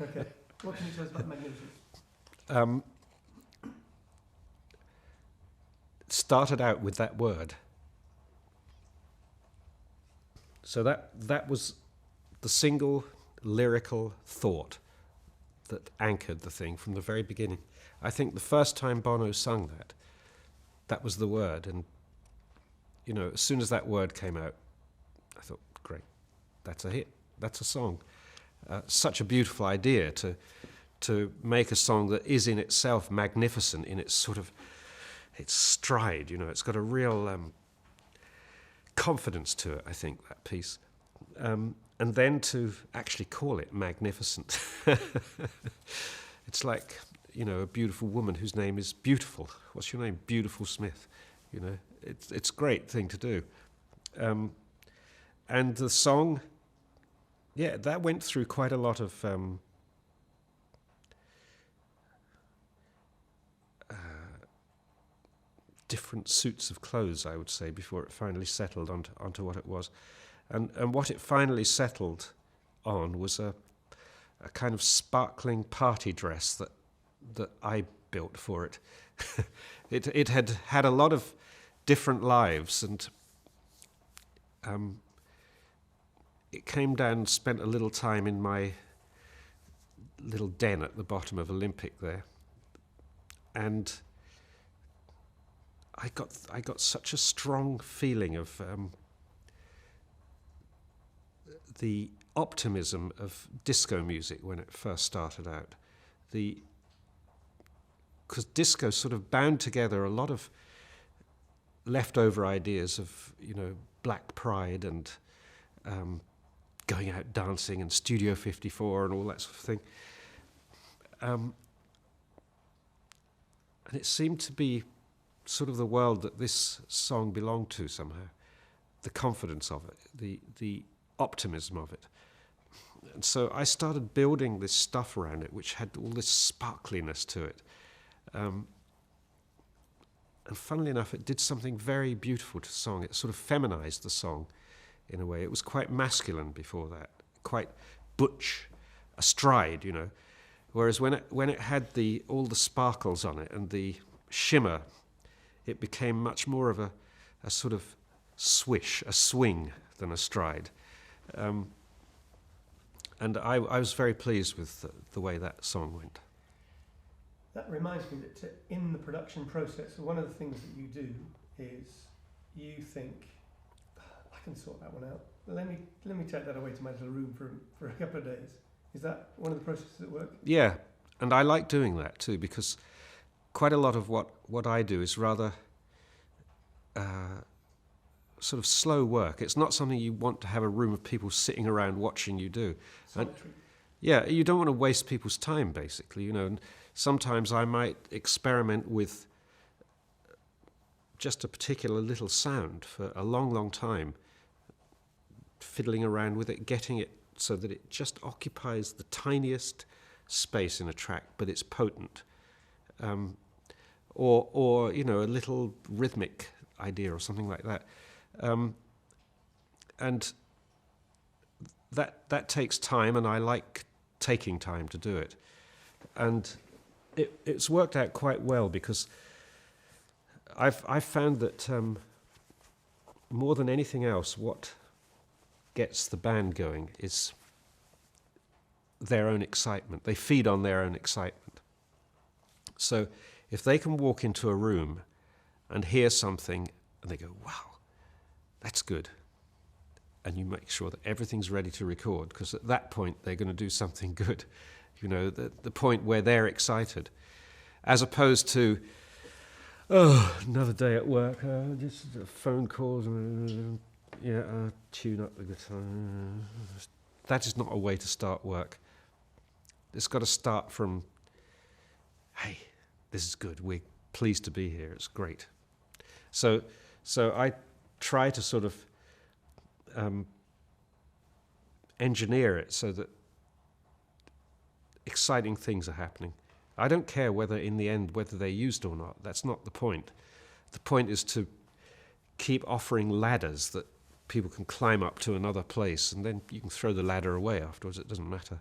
Okay. What can you tell us about Magnificent? Started out with that word. So that was the single lyrical thought that anchored the thing from the very beginning. I think the first time Bono sung that was the word. And, as soon as that word came out, I thought, great, that's a hit, that's a song. Such a beautiful idea to make a song that is in itself magnificent in its sort of its stride. It's got a real confidence to it, I think, that piece. And then to actually call it magnificent. It's like, a beautiful woman whose name is Beautiful. What's your name? Beautiful Smith. It's a great thing to do. And the song, that went through quite a lot of different suits of clothes, I would say, before it finally settled onto what it was. And what it finally settled on was a kind of sparkling party dress that I built for it. It had a lot of different lives, and it came down and spent a little time in my little den at the bottom of Olympic there, and I got such a strong feeling of the optimism of disco music when it first started out. Because disco sort of bound together a lot of leftover ideas of, black pride and going out dancing and Studio 54 and all that sort of thing. And it seemed to be sort of the world that this song belonged to somehow. The confidence of it, the optimism of it. And so I started building this stuff around it, which had all this sparkliness to it. And funnily enough, it did something very beautiful to the song. It sort of feminized the song in a way. It was quite masculine before that, quite butch, astride, Whereas when it had all the sparkles on it and the shimmer, it became much more of a sort of swish, a swing than a stride. And I was very pleased with the way that song went. That reminds me that in the production process, one of the things that you do is you think, I can sort that one out. Let me take that away to my little room for a couple of days. Is that one of the processes at work? Yeah, and I like doing that too, because quite a lot of what I do is rather sort of slow work. It's not something you want to have a room of people sitting around watching you do. Yeah, you don't want to waste people's time, basically, and sometimes I might experiment with just a particular little sound for a long, long time, fiddling around with it, getting it so that it just occupies the tiniest space in a track, but it's potent. Or a little rhythmic idea or something like that. And that takes time, and I like taking time to do it. And it's worked out quite well, because I've found that more than anything else, what gets the band going is their own excitement. They feed on their own excitement. So if they can walk into a room and hear something and they go, wow, that's good, and you make sure that everything's ready to record, because at that point they're going to do something good, the point where they're excited, as opposed to, another day at work, just phone calls, tune up the guitar. That is not a way to start work. It's got to start from, hey, this is good, we're pleased to be here, it's great. So I try to sort of engineer it so that exciting things are happening. I don't care whether in the end, whether they're used or not. That's not the point. The point is to keep offering ladders that people can climb up to another place, and then you can throw the ladder away afterwards. It doesn't matter.